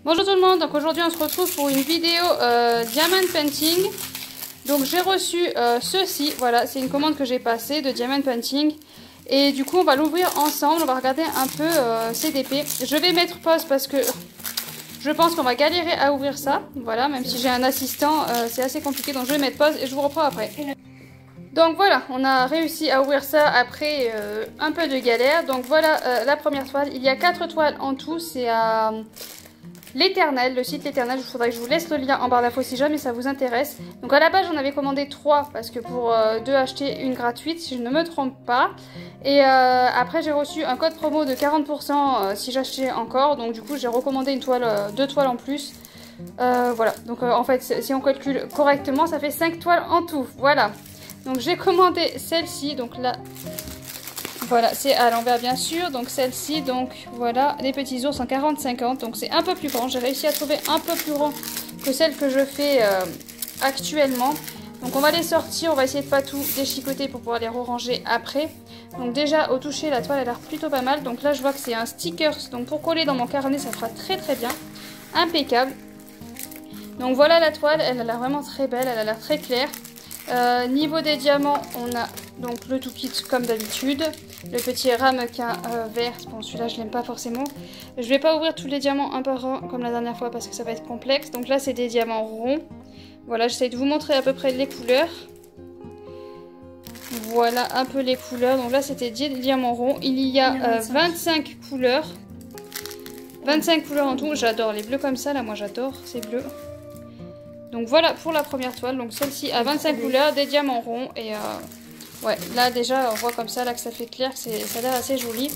Bonjour tout le monde, donc aujourd'hui on se retrouve pour une vidéo Diamond Painting. Donc j'ai reçu ceci, voilà, c'est une commande que j'ai passée de Diamond Painting. Et du coup on va l'ouvrir ensemble, on va regarder un peu CDP. Je vais mettre pause parce que je pense qu'on va galérer à ouvrir ça. Voilà, même si j'ai un assistant, c'est assez compliqué, donc je vais mettre pause et je vous reprends après. Donc voilà, on a réussi à ouvrir ça après un peu de galère. Donc voilà la première toile, il y a 4 toiles en tout, c'est à... l'Éternel, le site L'Éternel, il faudrait que je vous laisse le lien en barre d'infos si jamais ça vous intéresse. Donc à la base j'en avais commandé 3 parce que pour 2 acheter une gratuite si je ne me trompe pas. Et après j'ai reçu un code promo de 40% si j'achetais encore. Donc du coup j'ai recommandé une toile, 2 toiles en plus. Voilà, donc en fait si on calcule correctement ça fait 5 toiles en tout. Voilà, donc j'ai commandé celle-ci, donc là... Voilà, c'est à l'envers bien sûr, donc celle-ci, donc voilà, les petits ours en 40-50, donc c'est un peu plus grand, j'ai réussi à trouver un peu plus grand que celle que je fais actuellement. Donc on va les sortir, on va essayer de pas tout déchiqueter pour pouvoir les ranger après. Donc déjà au toucher la toile a l'air plutôt pas mal, donc là je vois que c'est un sticker, donc pour coller dans mon carnet ça fera très bien, impeccable. Donc voilà la toile, elle a l'air vraiment très belle, elle a l'air très claire. Niveau des diamants, on a donc le tout kit comme d'habitude, le petit ramequin vert, bon celui-là je l'aime pas forcément. Je vais pas ouvrir tous les diamants un par un comme la dernière fois parce que ça va être complexe. Donc là c'est des diamants ronds. Voilà, j'essaie de vous montrer à peu près les couleurs. Voilà un peu les couleurs. Donc là c'était 10 diamants ronds. Il y a 25 couleurs. 25 couleurs en tout. J'adore les bleus comme ça, là moi j'adore ces bleus. Donc voilà pour la première toile, donc celle-ci a 25 couleurs, des diamants ronds et ouais, là déjà on voit comme ça là que ça fait clair, que ça a l'air assez joli.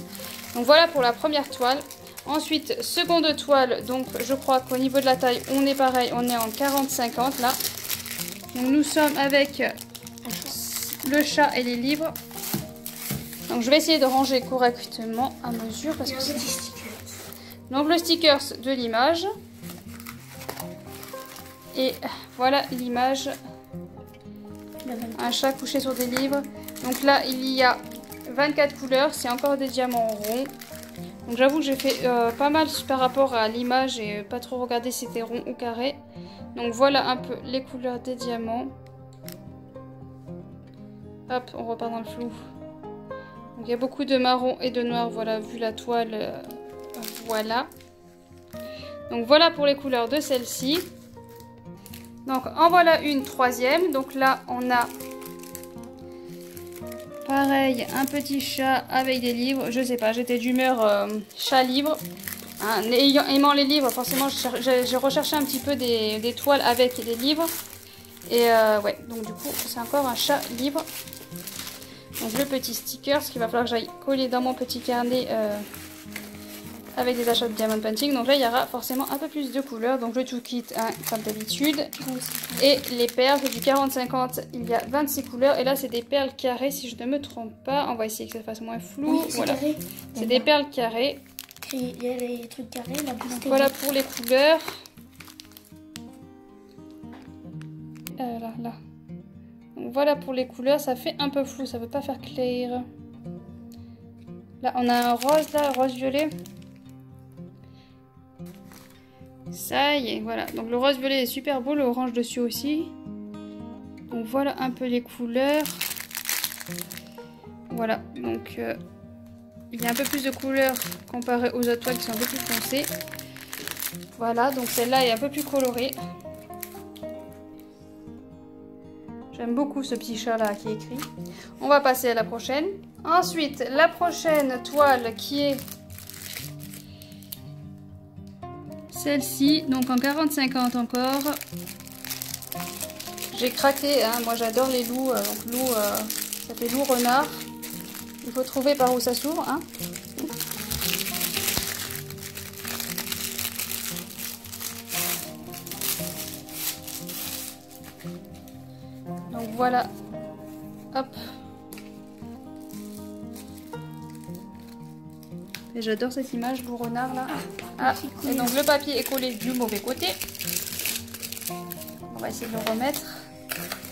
Donc voilà pour la première toile. Ensuite, seconde toile, donc je crois qu'au niveau de la taille on est pareil, on est en 40-50 là. Donc nous sommes avec le chat et les livres. Donc je vais essayer de ranger correctement à mesure parce que c'est... Donc le sticker de l'image. Et voilà l'image, un chat couché sur des livres. Donc là il y a 24 couleurs, c'est encore des diamants ronds. Donc j'avoue que j'ai fait pas mal par rapport à l'image et pas trop regardé si c'était rond ou carré. Donc voilà un peu les couleurs des diamants. Hop, on repart dans le flou. Donc il y a beaucoup de marron et de noir, voilà, vu la toile, voilà. Donc voilà pour les couleurs de celle-ci. Donc en voilà une troisième, donc là on a pareil un petit chat avec des livres, je sais pas, j'étais d'humeur chat livre, hein, aimant les livres forcément j'ai recherché un petit peu des toiles avec des livres et ouais, donc du coup c'est encore un chat livre. Donc le petit sticker, ce qu'il va falloir que j'aille coller dans mon petit carnet avec des achats de Diamond Painting. Donc là il y aura forcément un peu plus de couleurs. Donc le tout kit hein, comme d'habitude. Et les perles du 40-50, il y a 26 couleurs. Et là c'est des perles carrées si je ne me trompe pas. On va essayer que ça fasse moins flou. Oui, voilà, c'est des perles carrées. Il y a les trucs carrés. Là, donc voilà pour les couleurs. Là. Donc voilà pour les couleurs. Ça fait un peu flou, ça ne veut pas faire clair. Là on a un rose là, rose violet. Ça y est, voilà. Donc le rose violet est super beau, le orange dessus aussi. Donc voilà un peu les couleurs. Voilà, donc il y a un peu plus de couleurs comparé aux autres toiles qui sont un peu plus foncées. Voilà, donc celle-là est un peu plus colorée. J'aime beaucoup ce petit chat là qui est écrit. On va passer à la prochaine. Ensuite, la prochaine toile qui est celle-ci, donc en 40-50 encore. J'ai craqué, hein. Moi j'adore les loups, donc loup, ça fait loup renard. Il faut trouver par où ça s'ouvre. Hein. Donc voilà, hop. Et j'adore cette image, loup renard là. Ah, et donc le papier est collé du mauvais côté. On va essayer de le remettre.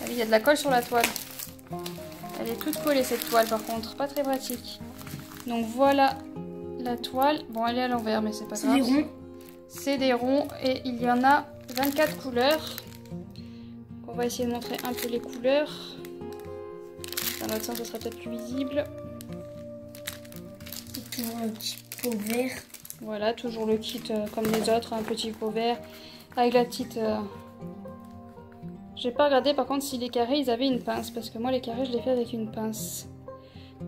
Il y a de la colle sur la toile. Elle est toute collée cette toile par contre, pas très pratique. Donc voilà la toile. Bon, elle est à l'envers mais c'est pas grave. C'est des ronds et il y en a 24 couleurs. On va essayer de montrer un peu les couleurs. Dans l'autre sens, ce sera peut-être plus visible. C'est toujours un petit pot vert. Voilà, toujours le kit comme les autres, un petit pot vert avec la petite... J'ai pas regardé par contre si les carrés ils avaient une pince, parce que moi les carrés je les fais avec une pince.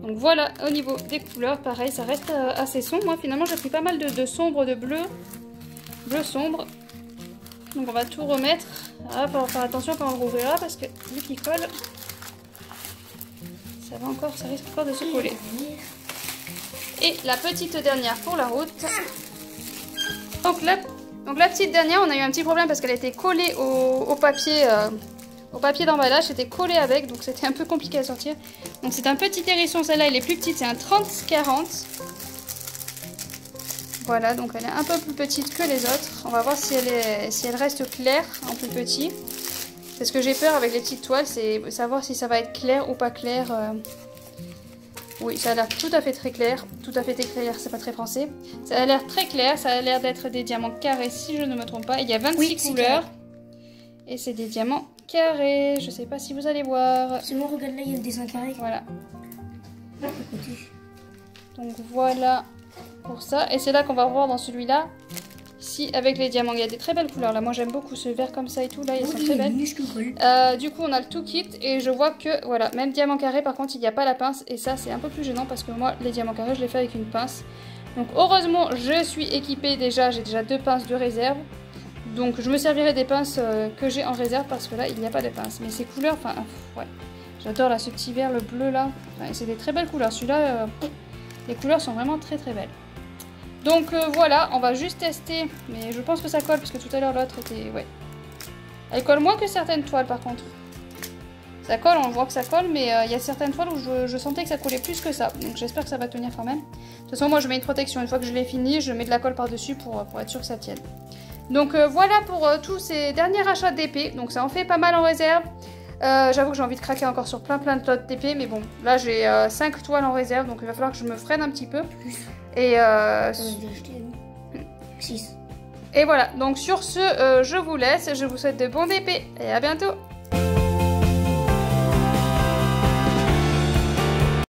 Donc voilà, au niveau des couleurs, pareil, ça reste assez sombre. Moi finalement j'ai pris pas mal de sombre, de bleu sombre. Donc on va tout remettre. Ah, faut faire attention quand on le rouvrira parce que vu qu'il colle, ça risque encore de se coller. Et la petite dernière pour la route. Donc la petite dernière, on a eu un petit problème parce qu'elle était collée au papier d'emballage, c'était collé avec, donc c'était un peu compliqué à sortir. Donc c'est un petit hérisson, celle-là elle est plus petite, c'est un 30-40. Voilà, donc elle est un peu plus petite que les autres. On va voir si elle reste claire en plus petit. C'est ce que j'ai peur avec les petites toiles, c'est savoir si ça va être clair ou pas clair. Oui, ça a l'air tout à fait très clair. Tout à fait clair, c'est pas très français. Ça a l'air très clair, ça a l'air d'être des diamants carrés si je ne me trompe pas. Il y a 26 couleurs. Et c'est des diamants carrés. Je sais pas si vous allez voir. C'est bon, regarde là, il y a le dessin carré. Voilà. Donc voilà pour ça. Et c'est là qu'on va voir dans celui-là. Si avec les diamants, il y a des très belles couleurs. Là, moi j'aime beaucoup ce vert comme ça et tout. Là, ils sont très belles. Du coup, on a le tout kit. Et je vois que, voilà, même diamant carré, par contre, il n'y a pas la pince. Et ça, c'est un peu plus gênant parce que moi, les diamants carrés, je les fais avec une pince. Donc heureusement, je suis équipée déjà. J'ai déjà 2 pinces de réserve. Donc je me servirai des pinces que j'ai en réserve parce que là, il n'y a pas de pince. Mais ces couleurs, enfin, ouais. J'adore là ce petit vert, le bleu là. Enfin, c'est des très belles couleurs. Celui-là, les couleurs sont vraiment très très belles. Donc voilà, on va juste tester. Mais je pense que ça colle parce que tout à l'heure l'autre était... Ouais. Elle colle moins que certaines toiles par contre. Ça colle, on voit que ça colle, mais il y a certaines toiles où je sentais que ça collait plus que ça. Donc j'espère que ça va tenir quand même. De toute façon, moi je mets une protection. Une fois que je l'ai fini, je mets de la colle par-dessus pour être sûr que ça tienne. Donc voilà pour tous ces derniers achats d'épées. Donc ça en fait pas mal en réserve. J'avoue que j'ai envie de craquer encore sur plein de lots d'épées. Mais bon, là j'ai 5 toiles en réserve. Donc il va falloir que je me freine un petit peu. Et 6. Et voilà, donc sur ce, je vous laisse. Je vous souhaite de bons épées. Et à bientôt.